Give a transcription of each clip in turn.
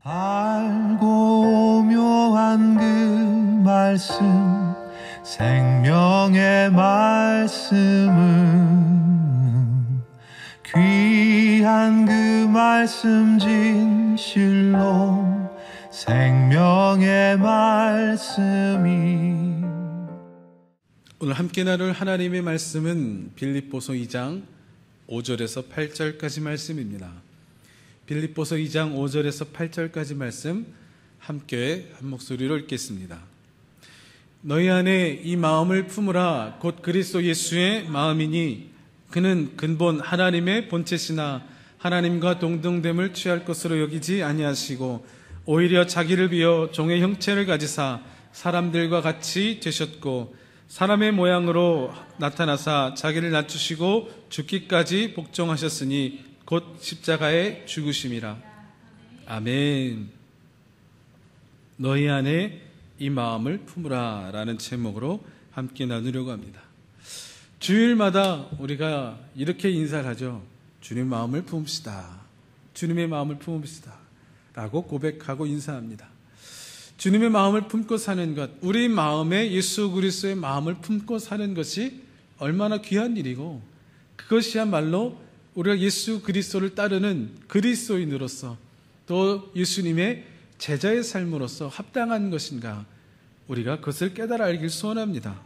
알고 묘한 그 말씀, 생명의 말씀은 귀한 그 말씀 진실로 생명의 말씀이. 오늘 함께 나눌 하나님의 말씀은 빌립보서 2장 5절에서 8절까지 말씀입니다. 빌립보서 2장 5절에서 8절까지 말씀 함께 한 목소리로 읽겠습니다. 너희 안에 이 마음을 품으라. 곧 그리스도 예수의 마음이니 그는 근본 하나님의 본체시나 하나님과 동등됨을 취할 것으로 여기지 아니하시고 오히려 자기를 비어 종의 형체를 가지사 사람들과 같이 되셨고 사람의 모양으로 나타나사 자기를 낮추시고 죽기까지 복종하셨으니 곧 십자가에 죽으심이라. 아멘. 너희 안에 이 마음을 품으라 라는 제목으로 함께 나누려고 합니다. 주일마다 우리가 이렇게 인사를 하죠. 주님 마음을 품읍시다. 주님의 마음을 품읍시다 라고 고백하고 인사합니다. 주님의 마음을 품고 사는 것, 우리 마음에 예수 그리스도의 마음을 품고 사는 것이 얼마나 귀한 일이고, 그것이야말로 우리가 예수 그리스도를 따르는 그리스도인으로서 또 예수님의 제자의 삶으로서 합당한 것인가, 우리가 그것을 깨달아 알길 소원합니다.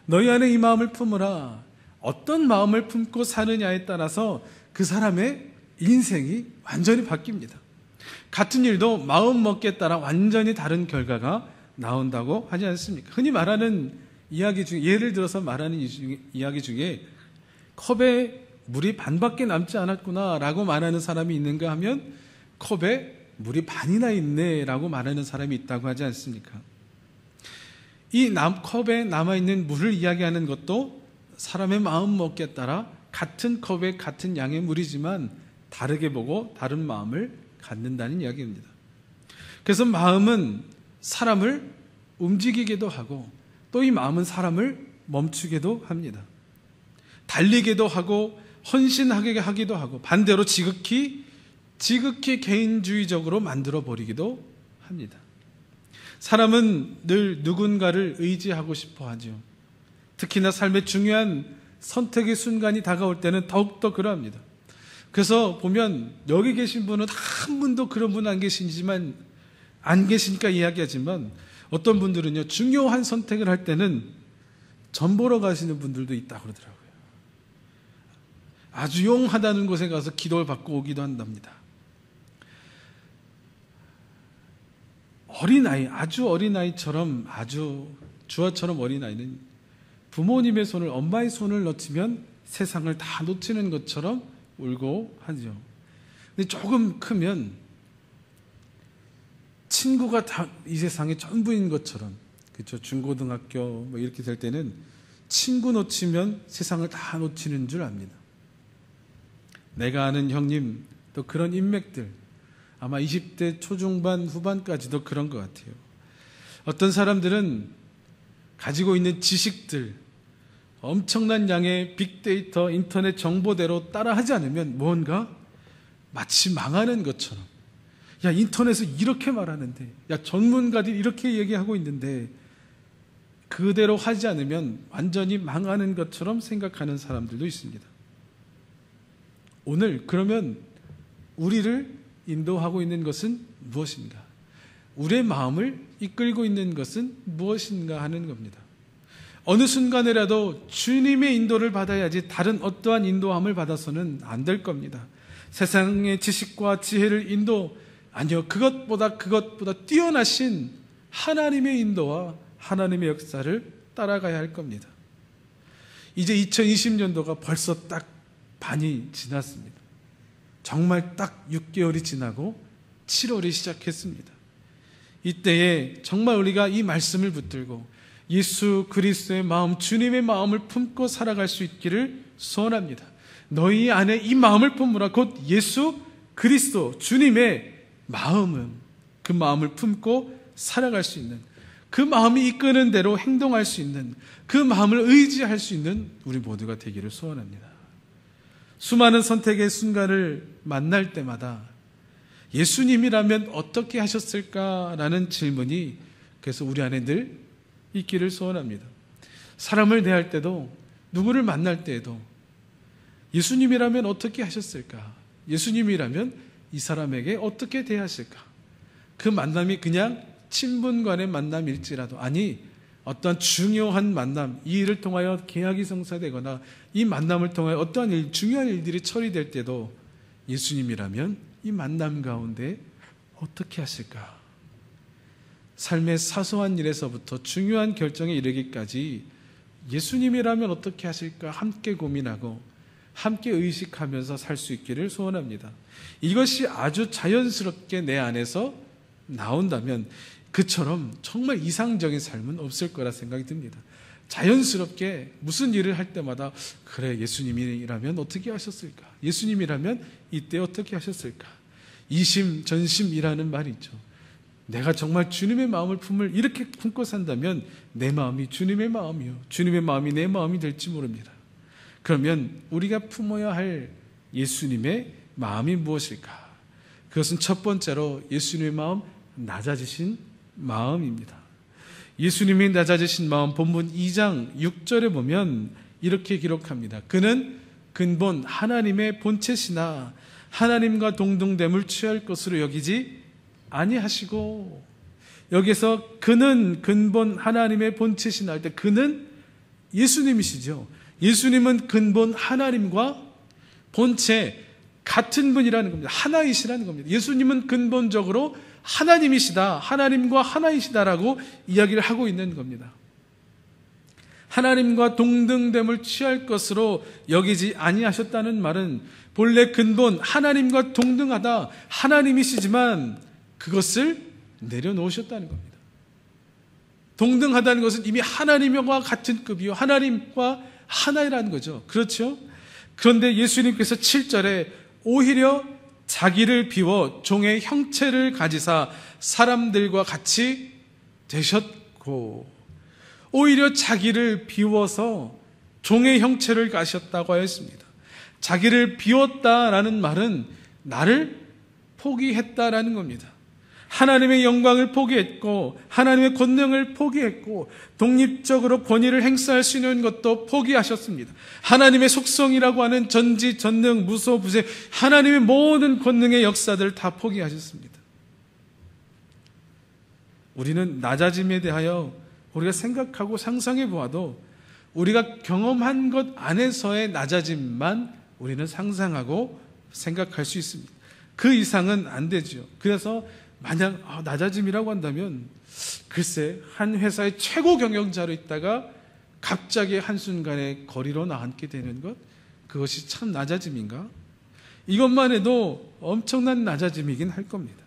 너희 안에 이 마음을 품으라. 어떤 마음을 품고 사느냐에 따라서 그 사람의 인생이 완전히 바뀝니다. 같은 일도 마음 먹기에 따라 완전히 다른 결과가 나온다고 하지 않습니까? 흔히 말하는 이야기 중에, 예를 들어서 말하는 이야기 중에 컵에 물이 반밖에 남지 않았구나 라고 말하는 사람이 있는가 하면 컵에 물이 반이나 있네 라고 말하는 사람이 있다고 하지 않습니까? 이 컵에 남아있는 물을 이야기하는 것도 사람의 마음 먹기에 따라 같은 컵에 같은 양의 물이지만 다르게 보고 다른 마음을 갖는다는 이야기입니다. 그래서 마음은 사람을 움직이기도 하고 또 이 마음은 사람을 멈추기도 합니다. 달리기도 하고 헌신하게 하기도 하고 반대로 지극히 개인주의적으로 만들어 버리기도 합니다. 사람은 늘 누군가를 의지하고 싶어 하죠. 특히나 삶의 중요한 선택의 순간이 다가올 때는 더욱더 그러합니다. 그래서 보면 여기 계신 분은 한 분도 그런 분 안 계시니까 이야기하지만 어떤 분들은요, 중요한 선택을 할 때는 전 보러 가시는 분들도 있다고 그러더라고요. 아주 용하다는 곳에 가서 기도를 받고 오기도 한답니다. 어린아이, 아주 어린아이처럼, 아주 주아처럼 어린아이는 부모님의 손을, 엄마의 손을 놓치면 세상을 다 놓치는 것처럼 울고 하죠. 근데 조금 크면 친구가 다 이 세상의 전부인 것처럼, 그렇죠? 중고등학교 뭐 이렇게 될 때는 친구 놓치면 세상을 다 놓치는 줄 압니다. 내가 아는 형님, 또 그런 인맥들, 아마 20대 초중반 후반까지도 그런 것 같아요. 어떤 사람들은 가지고 있는 지식들, 엄청난 양의 빅데이터, 인터넷 정보대로 따라하지 않으면 뭔가 마치 망하는 것처럼, 야, 인터넷은 이렇게 말하는데, 야, 전문가들이 이렇게 얘기하고 있는데 그대로 하지 않으면 완전히 망하는 것처럼 생각하는 사람들도 있습니다. 오늘 그러면 우리를 인도하고 있는 것은 무엇인가? 우리의 마음을 이끌고 있는 것은 무엇인가 하는 겁니다. 어느 순간에라도 주님의 인도를 받아야지 다른 어떠한 인도함을 받아서는 안 될 겁니다. 세상의 지식과 지혜를 아니요, 그것보다 뛰어나신 하나님의 인도와 하나님의 역사를 따라가야 할 겁니다. 이제 2020년도가 벌써 딱 반이 지났습니다. 정말 딱 6개월이 지나고 7월이 시작했습니다. 이때에 정말 우리가 이 말씀을 붙들고 예수 그리스도의 마음, 주님의 마음을 품고 살아갈 수 있기를 소원합니다. 너희 안에 이 마음을 품으라. 곧 예수 그리스도 주님의 마음은, 그 마음을 품고 살아갈 수 있는, 그 마음이 이끄는 대로 행동할 수 있는, 그 마음을 의지할 수 있는 우리 모두가 되기를 소원합니다. 수많은 선택의 순간을 만날 때마다 예수님이라면 어떻게 하셨을까라는 질문이 그래서 우리 안에 늘 있기를 소원합니다. 사람을 대할 때도, 누구를 만날 때에도 예수님이라면 어떻게 하셨을까? 예수님이라면 이 사람에게 어떻게 대하실까? 그 만남이 그냥 친분 간의 만남일지라도, 아니 어떤 중요한 만남, 이 일을 통하여 계약이 성사되거나 이 만남을 통하여 어떠한 중요한 일들이 처리될 때도 예수님이라면 이 만남 가운데 어떻게 하실까? 삶의 사소한 일에서부터 중요한 결정에 이르기까지 예수님이라면 어떻게 하실까 함께 고민하고 함께 의식하면서 살 수 있기를 소원합니다. 이것이 아주 자연스럽게 내 안에서 나온다면 그처럼 정말 이상적인 삶은 없을 거라 생각이 듭니다. 자연스럽게 무슨 일을 할 때마다 그래, 예수님이라면 어떻게 하셨을까? 예수님이라면 이때 어떻게 하셨을까? 이심전심이라는 말이 있죠. 내가 정말 주님의 마음을 이렇게 품고 산다면 내 마음이 주님의 마음이요, 주님의 마음이 내 마음이 될지 모릅니다. 그러면 우리가 품어야 할 예수님의 마음이 무엇일까? 그것은 첫 번째로 예수님의 마음, 낮아지신 마음입니다. 예수님이 낮아지신 마음, 본문 2장 6절에 보면 이렇게 기록합니다. 그는 근본 하나님의 본체시나 하나님과 동등됨을 취할 것으로 여기지 아니하시고, 여기서 그는 근본 하나님의 본체시나 할 때 그는 예수님이시죠. 예수님은 근본 하나님과 본체 같은 분이라는 겁니다. 하나이시라는 겁니다. 예수님은 근본적으로 하나님이시다, 하나님과 하나이시다라고 이야기를 하고 있는 겁니다. 하나님과 동등됨을 취할 것으로 여기지 아니하셨다는 말은 본래 근본 하나님과 동등하다, 하나님이시지만 그것을 내려놓으셨다는 겁니다. 동등하다는 것은 이미 하나님과 같은 급이요, 하나님과 하나이라는 거죠. 그렇죠? 그런데 예수님께서 7절에 오히려 자기를 비워 종의 형체를 가지사 사람들과 같이 되셨고, 오히려 자기를 비워서 종의 형체를 가셨다고 하였습니다. 자기를 비웠다라는 말은 나를 포기했다라는 겁니다. 하나님의 영광을 포기했고, 하나님의 권능을 포기했고, 독립적으로 권위를 행사할 수 있는 것도 포기하셨습니다. 하나님의 속성이라고 하는 전지, 전능, 무소, 부세, 하나님의 모든 권능의 역사들을 다 포기하셨습니다. 우리는 낮아짐에 대하여 우리가 생각하고 상상해 보아도 우리가 경험한 것 안에서의 낮아짐만 우리는 상상하고 생각할 수 있습니다. 그 이상은 안 되죠. 그래서 만약 낮아짐이라고 한다면, 글쎄 한 회사의 최고 경영자로 있다가 갑자기 한순간에 거리로 나앉게 되는 것, 그것이 참 낮아짐인가? 이것만 해도 엄청난 낮아짐이긴 할 겁니다.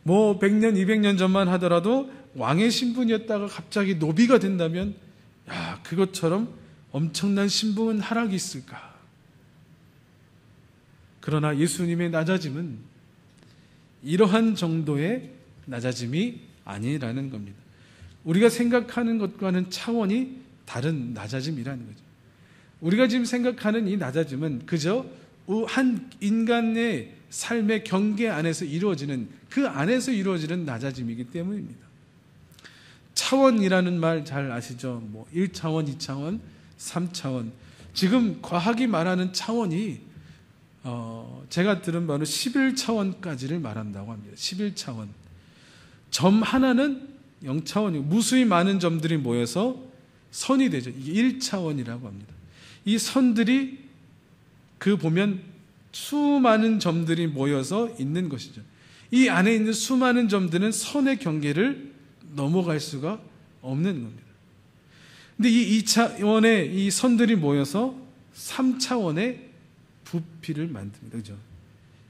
100년, 200년 전만 하더라도 왕의 신분이었다가 갑자기 노비가 된다면, 그것처럼 엄청난 신분 하락이 있을까? 그러나 예수님의 낮아짐은 이러한 정도의 낮아짐이 아니라는 겁니다. 우리가 생각하는 것과는 차원이 다른 낮아짐이라는 거죠. 우리가 지금 생각하는 이 낮아짐은 그저 한 인간의 삶의 경계 안에서 이루어지는, 그 안에서 이루어지는 낮아짐이기 때문입니다. 차원이라는 말 잘 아시죠? 1차원, 2차원, 3차원. 지금 과학이 말하는 차원이 제가 들은 바로 11차원까지를 말한다고 합니다. 11차원. 점 하나는 0차원이고 무수히 많은 점들이 모여서 선이 되죠. 이게 1차원이라고 합니다. 이 선들이 보면 수많은 점들이 모여서 있는 것이죠. 이 안에 있는 수많은 점들은 선의 경계를 넘어갈 수가 없는 겁니다. 근데 이 2차원의 이 선들이 모여서 3차원의 부피를 만듭니다. 그죠?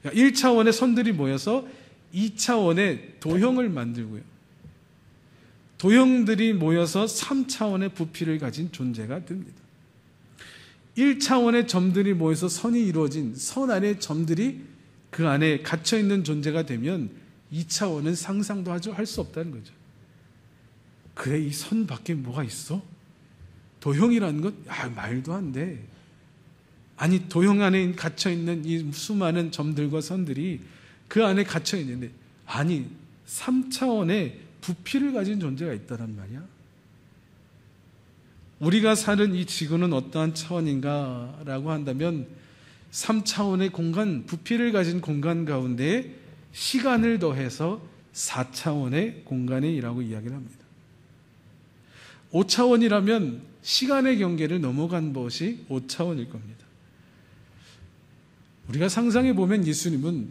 그러니까 1차원의 선들이 모여서 2차원의 도형을 만들고요. 도형들이 모여서 3차원의 부피를 가진 존재가 됩니다. 1차원의 점들이 모여서 선이 이루어진 선 안의 점들이 그 안에 갇혀있는 존재가 되면 2차원은 상상도 할 수 없다는 거죠. 그래, 이 선 밖에 뭐가 있어? 도형이라는 것? 말도 안 돼. 아니, 도형 안에 갇혀있는 이 수많은 점들과 선들이 그 안에 갇혀 있는데, 아니 3차원의 부피를 가진 존재가 있다란 말이야. 우리가 사는 이 지구는 어떠한 차원인가 라고 한다면 3차원의 공간, 부피를 가진 공간 가운데 시간을 더해서 4차원의 공간이라고 이야기를 합니다. 5차원이라면 시간의 경계를 넘어간 것이 5차원일 겁니다. 우리가 상상해 보면 예수님은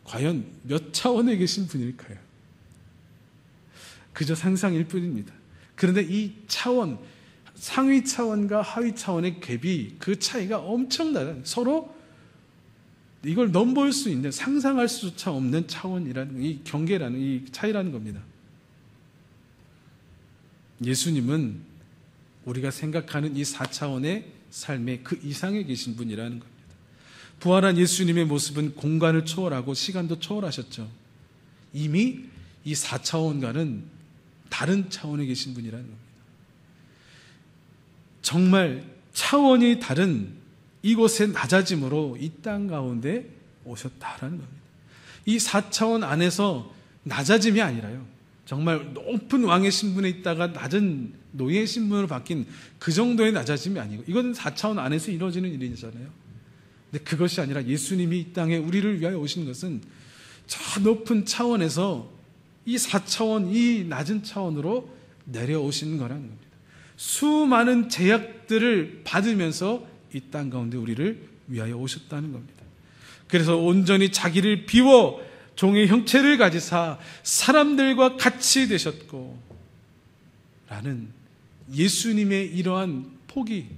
과연 몇 차원에 계신 분일까요? 그저 상상일 뿐입니다. 그런데 이 차원, 상위 차원과 하위 차원의 갭이, 그 차이가 엄청나다. 서로 이걸 넘볼 수 있는, 상상할 수조차 없는 차원이라는, 이 경계라는, 이 차이라는 겁니다. 예수님은 우리가 생각하는 이 4차원의 삶의 그 이상에 계신 분이라는 겁니다. 부활한 예수님의 모습은 공간을 초월하고 시간도 초월하셨죠. 이미 이 4차원과는 다른 차원에 계신 분이라는 겁니다. 정말 차원이 다른 이곳의 낮아짐으로 이 땅 가운데 오셨다라는 겁니다. 이 4차원 안에서 낮아짐이 아니라요, 정말 높은 왕의 신분에 있다가 낮은 노예의 신분으로 바뀐 그 정도의 낮아짐이 아니고, 이건 4차원 안에서 이루어지는 일이잖아요. 근데 그것이 아니라 예수님이 이 땅에 우리를 위하여 오신 것은 저 높은 차원에서 이 4차원, 이 낮은 차원으로 내려오신 거라는 겁니다. 수많은 제약들을 받으면서 이 땅 가운데 우리를 위하여 오셨다는 겁니다. 그래서 온전히 자기를 비워 종의 형체를 가지사 사람들과 같이 되셨고 라는 예수님의 이러한 포기,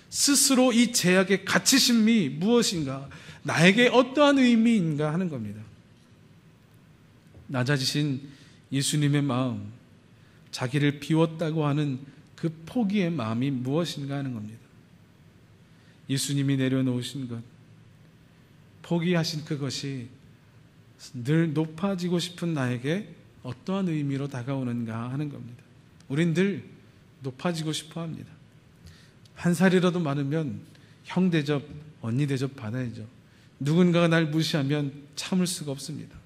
스스로 이 제약의 가치심이 무엇인가, 나에게 어떠한 의미인가 하는 겁니다. 낮아지신 예수님의 마음, 자기를 비웠다고 하는 그 포기의 마음이 무엇인가 하는 겁니다. 예수님이 내려놓으신 것, 포기하신 그것이 늘 높아지고 싶은 나에게 어떠한 의미로 다가오는가 하는 겁니다. 우린 늘 높아지고 싶어 합니다. 한 살이라도 많으면 형 대접, 언니 대접 받아야죠. 누군가가 날 무시하면 참을 수가 없습니다.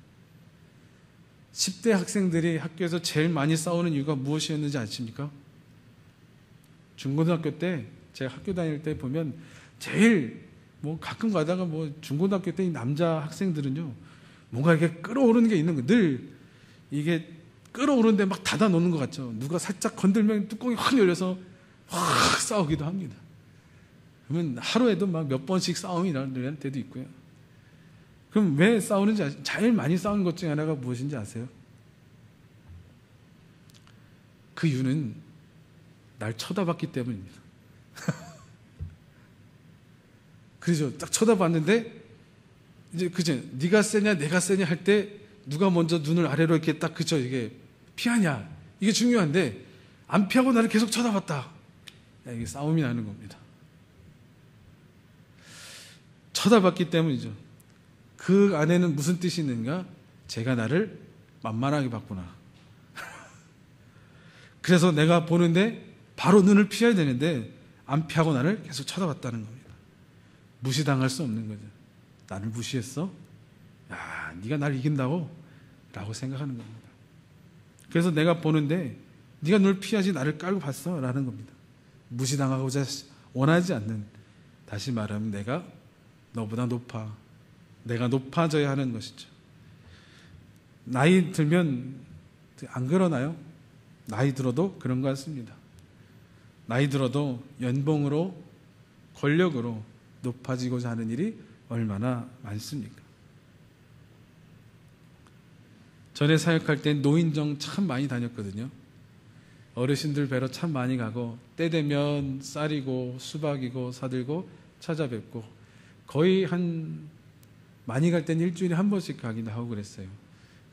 10대 학생들이 학교에서 제일 많이 싸우는 이유가 무엇이었는지 아십니까? 중고등학교 때, 제가 학교 다닐 때 보면 제일 가끔 가다가 중고등학교 때 이 남자 학생들은요, 뭔가 이렇게 끌어오르는 게 있는 거예요. 늘 이게 끌어오르는데 막 닫아 놓는 것 같죠. 누가 살짝 건들면 뚜껑이 확 열려서 확 싸우기도 합니다. 그러면 하루에도 막 몇 번씩 싸움이 일어나는 때도 있고요. 그럼 왜 싸우는지 제일 많이 싸우는 것 중에 하나가 무엇인지 아세요? 그 이유는 날 쳐다봤기 때문입니다. 그래서 딱 쳐다봤는데, 이제 그죠? 네가 세냐 내가 세냐 할 때 누가 먼저 눈을 아래로 이렇게 딱 그죠? 이게 피하냐, 이게 중요한데 안 피하고 나를 계속 쳐다봤다. 이게 싸움이 나는 겁니다. 쳐다봤기 때문이죠. 그 안에는 무슨 뜻이 있는가? 제가 나를 만만하게 봤구나. 그래서 내가 보는데 바로 눈을 피해야 되는데 안 피하고 나를 계속 쳐다봤다는 겁니다. 무시당할 수 없는 거죠. 나를 무시했어? 야, 네가 날 이긴다고? 라고 생각하는 겁니다. 그래서 내가 보는데 네가 널 피하지 나를 깔고 봤어? 라는 겁니다. 무시당하고자 원하지 않는, 다시 말하면 내가 너보다 높아, 내가 높아져야 하는 것이죠. 나이 들면 안 그러나요? 나이 들어도 그런 것 같습니다. 나이 들어도 연봉으로, 권력으로 높아지고자 하는 일이 얼마나 많습니까? 전에 사역할 때 노인정 참 많이 다녔거든요. 어르신들 뵈러 참 많이 가고, 때 되면 쌀이고 수박이고 사들고 찾아뵙고, 거의 많이 갈 때는 일주일에 한 번씩 가기도 하고 그랬어요.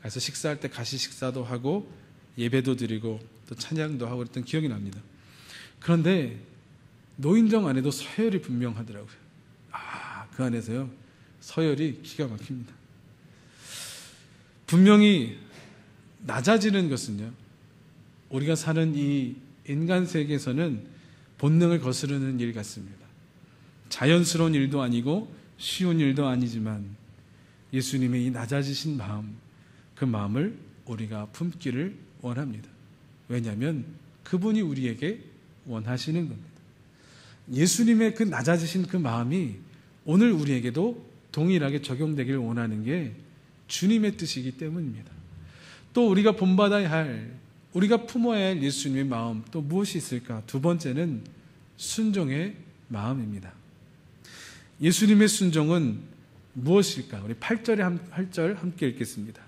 그래서 식사할 때 가시 식사도 하고 예배도 드리고 또 찬양도 하고 그랬던 기억이 납니다. 그런데 노인정 안에도 서열이 분명하더라고요. 그 안에서요, 서열이 기가 막힙니다. 분명히 낮아지는 것은요, 우리가 사는 이 인간 세계에서는 본능을 거스르는 일 같습니다. 자연스러운 일도 아니고 쉬운 일도 아니지만 예수님의 이 낮아지신 마음, 그 마음을 우리가 품기를 원합니다. 왜냐하면 그분이 우리에게 원하시는 겁니다. 예수님의 그 낮아지신 그 마음이 오늘 우리에게도 동일하게 적용되기를 원하는 게 주님의 뜻이기 때문입니다. 또 우리가 본받아야 할, 우리가 품어야 할 예수님의 마음 또 무엇이 있을까? 두 번째는 순종의 마음입니다. 예수님의 순종은 무엇일까? 우리 8절 함께 읽겠습니다.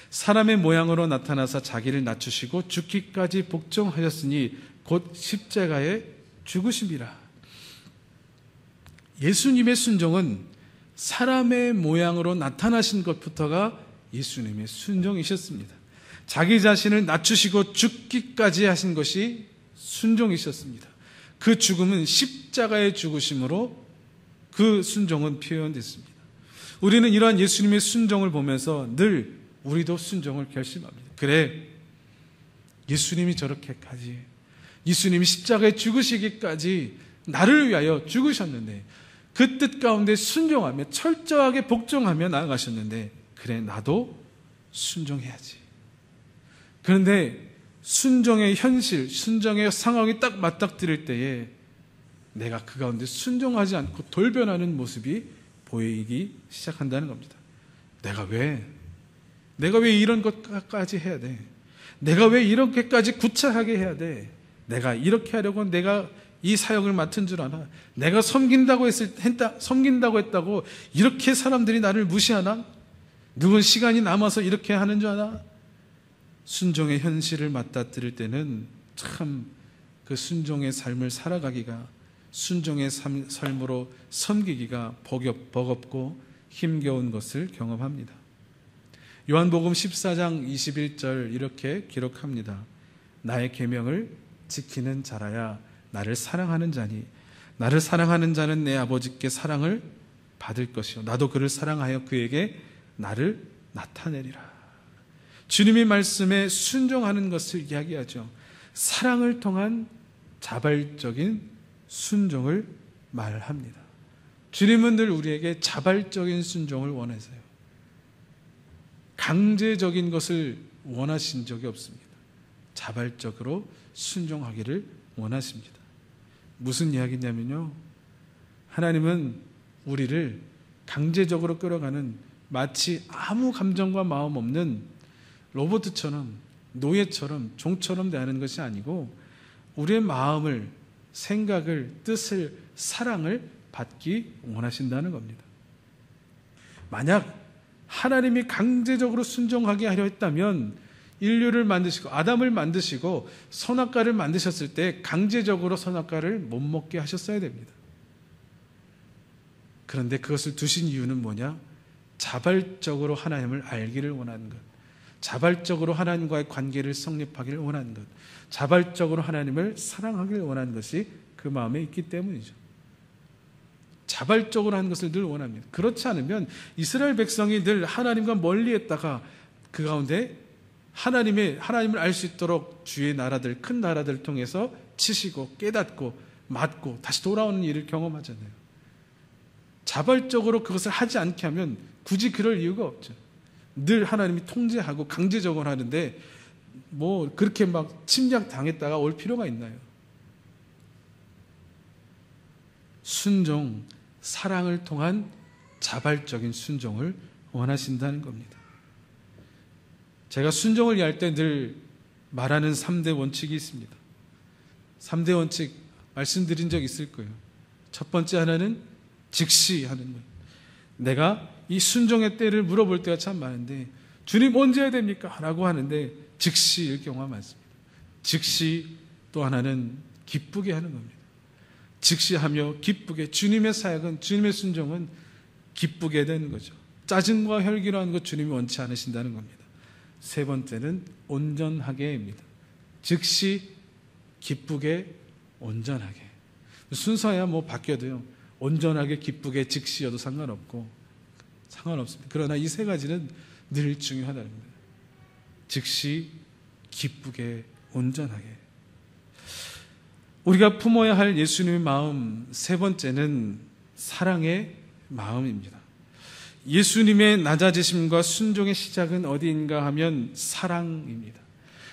사람의 모양으로 나타나사 자기를 낮추시고 죽기까지 복종하셨으니 곧 십자가에 죽으심이라. 예수님의 순종은 사람의 모양으로 나타나신 것부터가 예수님의 순종이셨습니다. 자기 자신을 낮추시고 죽기까지 하신 것이 순종이셨습니다. 그 죽음은 십자가의 죽으심으로 그 순종은 표현됐습니다. 우리는 이러한 예수님의 순종을 보면서 늘 우리도 순종을 결심합니다. 그래, 예수님이 저렇게까지, 예수님이 십자가에 죽으시기까지 나를 위하여 죽으셨는데 그 뜻 가운데 순종하며 철저하게 복종하며 나아가셨는데, 그래, 나도 순종해야지. 그런데 순종의 현실, 순종의 상황이 딱 맞닥뜨릴 때에 내가 그 가운데 순종하지 않고 돌변하는 모습이 보이기 시작한다는 겁니다. 내가 왜 이런 것까지 해야 돼? 내가 왜 이렇게까지 구차하게 해야 돼? 내가 이렇게 하려고 내가 이 사역을 맡은 줄 아나? 내가 섬긴다고 했다고 이렇게 사람들이 나를 무시하나? 누군 시간이 남아서 이렇게 하는 줄 아나? 순종의 현실을 맞닥뜨릴 때는 참 그 순종의 삶을 살아가기가, 순종의 삶으로 섬기기가 버겁고 힘겨운 것을 경험합니다. 요한복음 14장 21절 이렇게 기록합니다. 나의 계명을 지키는 자라야 나를 사랑하는 자니 나를 사랑하는 자는 내 아버지께 사랑을 받을 것이요 나도 그를 사랑하여 그에게 나를 나타내리라. 주님의 말씀에 순종하는 것을 이야기하죠. 사랑을 통한 자발적인 순종을 말합니다. 주님은 늘 우리에게 자발적인 순종을 원하세요. 강제적인 것을 원하신 적이 없습니다. 자발적으로 순종하기를 원하십니다. 무슨 이야기냐면요, 하나님은 우리를 강제적으로 끌어가는 마치 아무 감정과 마음 없는 로봇처럼, 노예처럼, 종처럼 대하는 것이 아니고 우리의 마음을, 생각을, 뜻을, 사랑을 받기 원하신다는 겁니다. 만약 하나님이 강제적으로 순종하게 하려 했다면 인류를 만드시고 아담을 만드시고 선악과를 만드셨을 때 강제적으로 선악과를 못 먹게 하셨어야 됩니다. 그런데 그것을 두신 이유는 뭐냐? 자발적으로 하나님을 알기를 원하는 것, 자발적으로 하나님과의 관계를 성립하기를 원하는 것, 자발적으로 하나님을 사랑하기를 원하는 것이 그 마음에 있기 때문이죠. 자발적으로 하는 것을 늘 원합니다. 그렇지 않으면 이스라엘 백성이 늘 하나님과 멀리 했다가 그 가운데 하나님을 알 수 있도록 주의 나라들, 큰 나라들을 통해서 치시고 깨닫고 맞고 다시 돌아오는 일을 경험하잖아요. 자발적으로 그것을 하지 않게 하면 굳이 그럴 이유가 없죠. 늘 하나님이 통제하고 강제적으로 하는데 뭐 그렇게 막 침략 당했다가 올 필요가 있나요? 순종, 사랑을 통한 자발적인 순종을 원하신다는 겁니다. 제가 순종을 이해할 때 늘 말하는 3대 원칙이 있습니다. 3대 원칙 말씀드린 적 있을 거예요. 첫 번째 하나는 즉시 하는 것. 내가 이 순종의 때를 물어볼 때가 참 많은데 주님 언제 해야 됩니까? 라고 하는데 즉시일 경우가 많습니다. 즉시 또 하나는 기쁘게 하는 겁니다. 즉시하며 기쁘게, 주님의 사역은, 주님의 순종은 기쁘게 되는 거죠. 짜증과 혈기로 하는 것 주님이 원치 않으신다는 겁니다. 세 번째는 온전하게입니다. 즉시, 기쁘게, 온전하게. 순서야 뭐 바뀌어도요, 온전하게, 기쁘게, 즉시여도 상관없습니다. 그러나 이 세 가지는 늘 중요하다는 겁니다. 즉시, 기쁘게, 온전하게. 우리가 품어야 할 예수님의 마음 세 번째는 사랑의 마음입니다. 예수님의 낮아지심과 순종의 시작은 어디인가 하면 사랑입니다.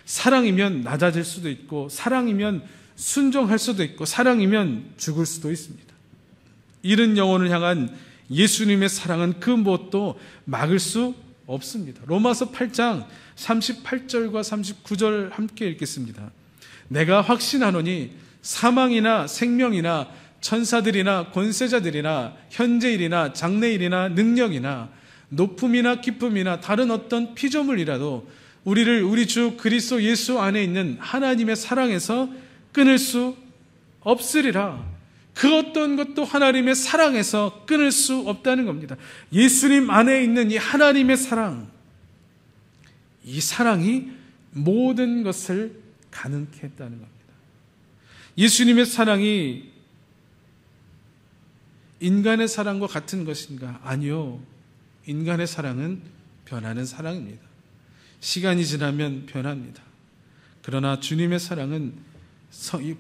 사랑이면 낮아질 수도 있고, 사랑이면 순종할 수도 있고, 사랑이면 죽을 수도 있습니다. 잃은 영혼을 향한 예수님의 사랑은 그 무엇도 막을 수 없습니다. 로마서 8장 38절과 39절 함께 읽겠습니다. 내가 확신하노니 사망이나 생명이나 천사들이나 권세자들이나 현재일이나 장래일이나 능력이나 높음이나 기쁨이나 다른 어떤 피조물이라도 우리를 우리 주 그리스도 예수 안에 있는 하나님의 사랑에서 끊을 수 없으리라. 그 어떤 것도 하나님의 사랑에서 끊을 수 없다는 겁니다. 예수님 안에 있는 이 하나님의 사랑, 이 사랑이 모든 것을 가능케 했다는 겁니다. 예수님의 사랑이 인간의 사랑과 같은 것인가? 아니요. 인간의 사랑은 변하는 사랑입니다. 시간이 지나면 변합니다. 그러나 주님의 사랑은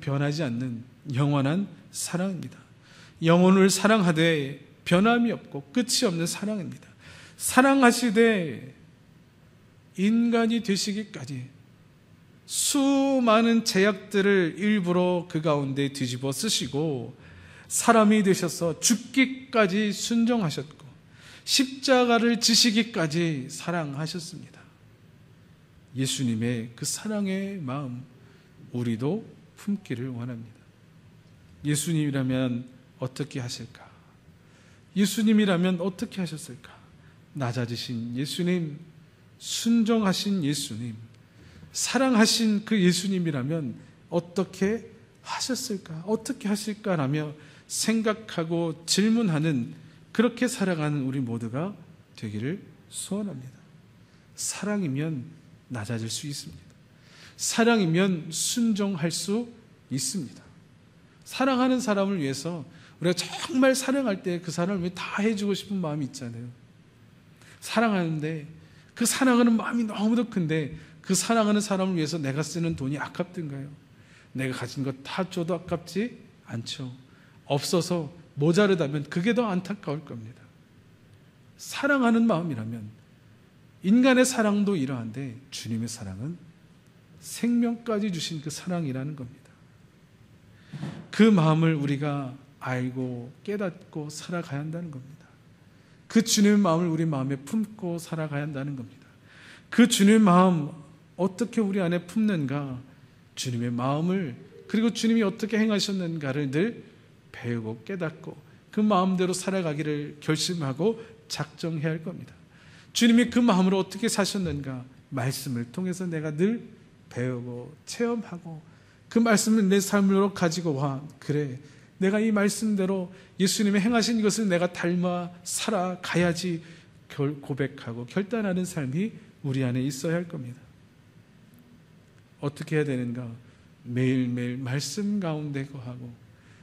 변하지 않는 영원한 사랑입니다. 영혼을 사랑하되 변함이 없고 끝이 없는 사랑입니다. 사랑하시되 인간이 되시기까지 수많은 제약들을 일부러 그 가운데 뒤집어 쓰시고 사람이 되셔서 죽기까지 순종하셨고 십자가를 지시기까지 사랑하셨습니다. 예수님의 그 사랑의 마음 우리도 품기를 원합니다. 예수님이라면 어떻게 하실까? 예수님이라면 어떻게 하셨을까? 낮아지신 예수님, 순종하신 예수님, 사랑하신 그 예수님이라면 어떻게 하셨을까? 어떻게 하실까라며 생각하고 질문하는, 그렇게 살아가는 우리 모두가 되기를 소원합니다. 사랑이면 낮아질 수 있습니다. 사랑이면 순종할 수 있습니다. 사랑하는 사람을 위해서 우리가 정말 사랑할 때 그 사람을 위해 다 해주고 싶은 마음이 있잖아요. 사랑하는데 그 사랑하는 마음이 너무도 큰데 그 사랑하는 사람을 위해서 내가 쓰는 돈이 아깝던가요? 내가 가진 것 다 줘도 아깝지 않죠. 없어서 모자르다면 그게 더 안타까울 겁니다. 사랑하는 마음이라면, 인간의 사랑도 이러한데 주님의 사랑은 생명까지 주신 그 사랑이라는 겁니다. 그 마음을 우리가 알고 깨닫고 살아가야 한다는 겁니다. 그 주님의 마음을 우리 마음에 품고 살아가야 한다는 겁니다. 그 주님의 마음 어떻게 우리 안에 품는가, 주님의 마음을, 그리고 주님이 어떻게 행하셨는가를 늘 배우고 깨닫고 그 마음대로 살아가기를 결심하고 작정해야 할 겁니다. 주님이 그 마음으로 어떻게 사셨는가, 말씀을 통해서 내가 늘 배우고 체험하고 그 말씀을 내 삶으로 가지고 와, 그래, 내가 이 말씀대로 예수님의 행하신 이것을 내가 닮아 살아가야지 고백하고 결단하는 삶이 우리 안에 있어야 할 겁니다. 어떻게 해야 되는가? 매일매일 말씀 가운데 거하고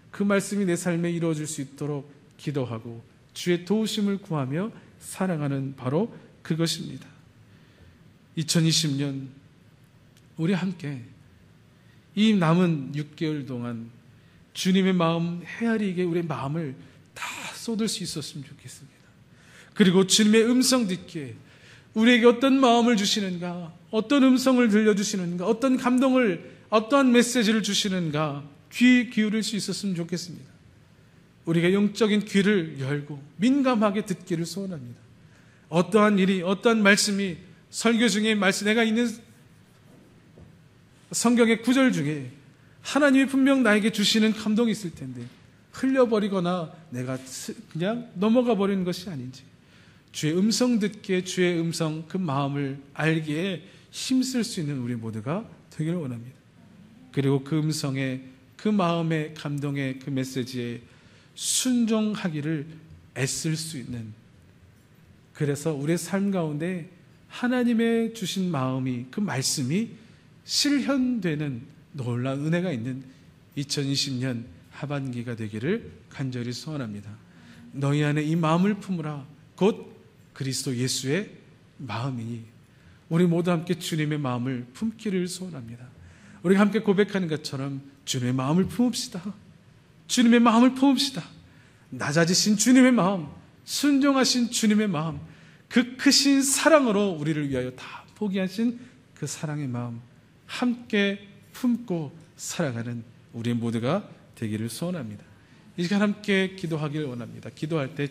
그 말씀이 내 삶에 이루어질 수 있도록 기도하고 주의 도우심을 구하며 살아가는 바로 그것입니다. 2020년 우리 함께 이 남은 6개월 동안 주님의 마음 헤아리게 우리의 마음을 다 쏟을 수 있었으면 좋겠습니다. 그리고 주님의 음성 듣기에 우리에게 어떤 마음을 주시는가, 어떤 음성을 들려주시는가, 어떤 감동을, 어떠한 메시지를 주시는가 귀 기울일 수 있었으면 좋겠습니다. 우리가 영적인 귀를 열고 민감하게 듣기를 소원합니다. 어떠한 일이, 어떠한 말씀이, 설교 중에 내가 있는 성경의 구절 중에 하나님이 분명 나에게 주시는 감동이 있을 텐데 흘려버리거나 내가 그냥 넘어가 버리는 것이 아닌지, 주의 음성 듣기에 주의 음성, 그 마음을 알기에 힘쓸 수 있는 우리 모두가 되기를 원합니다. 그리고 그 음성에, 그 마음의 감동의 그 메시지에 순종하기를 애쓸 수 있는, 그래서 우리의 삶 가운데 하나님의 주신 마음이, 그 말씀이 실현되는 놀라운 은혜가 있는 2020년 하반기가 되기를 간절히 소원합니다. 너희 안에 이 마음을 품으라, 곧 그리스도 예수의 마음이니. 우리 모두 함께 주님의 마음을 품기를 소원합니다. 우리가 함께 고백하는 것처럼 주님의 마음을 품읍시다. 주님의 마음을 품읍시다. 낮아지신 주님의 마음, 순종하신 주님의 마음, 그 크신 사랑으로 우리를 위하여 다 포기하신 그 사랑의 마음 함께 품고 살아가는 우리 모두가 되기를 소원합니다. 이 시간 함께 기도하기를 원합니다. 기도할 때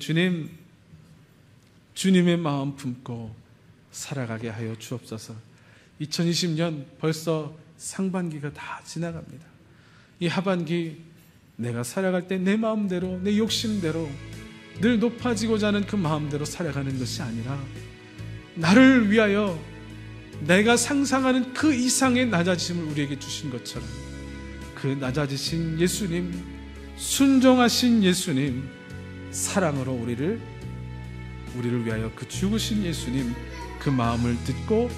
주님의 마음 품고 살아가게 하여 주옵소서. 2020년 벌써 상반기가 다 지나갑니다. 이 하반기 내가 살아갈 때 내 마음대로, 내 욕심대로, 늘 높아지고자 하는 그 마음대로 살아가는 것이 아니라 나를 위하여 내가 상상하는 그 이상의 낮아짐을 우리에게 주신 것처럼 그 낮아지신 예수님, 순종하신 예수님, 사랑으로 우리를 위하여 그 죽으신 예수님, 그 마음을 듣고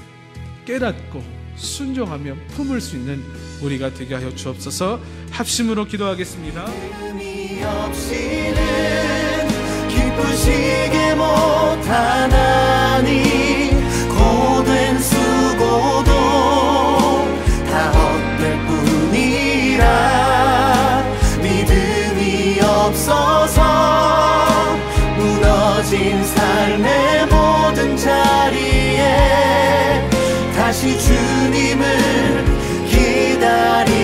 깨닫고 순종하며 품을 수 있는 우리가 되게 하여 주옵소서. 합심으로 기도하겠습니다. 의미 없이는 기쁘시게 못하나니 고된 수고도 다 헛될 뿐이라 믿음이 없어서 무너진 삶의 모든 자리에 다시 주님을 기다리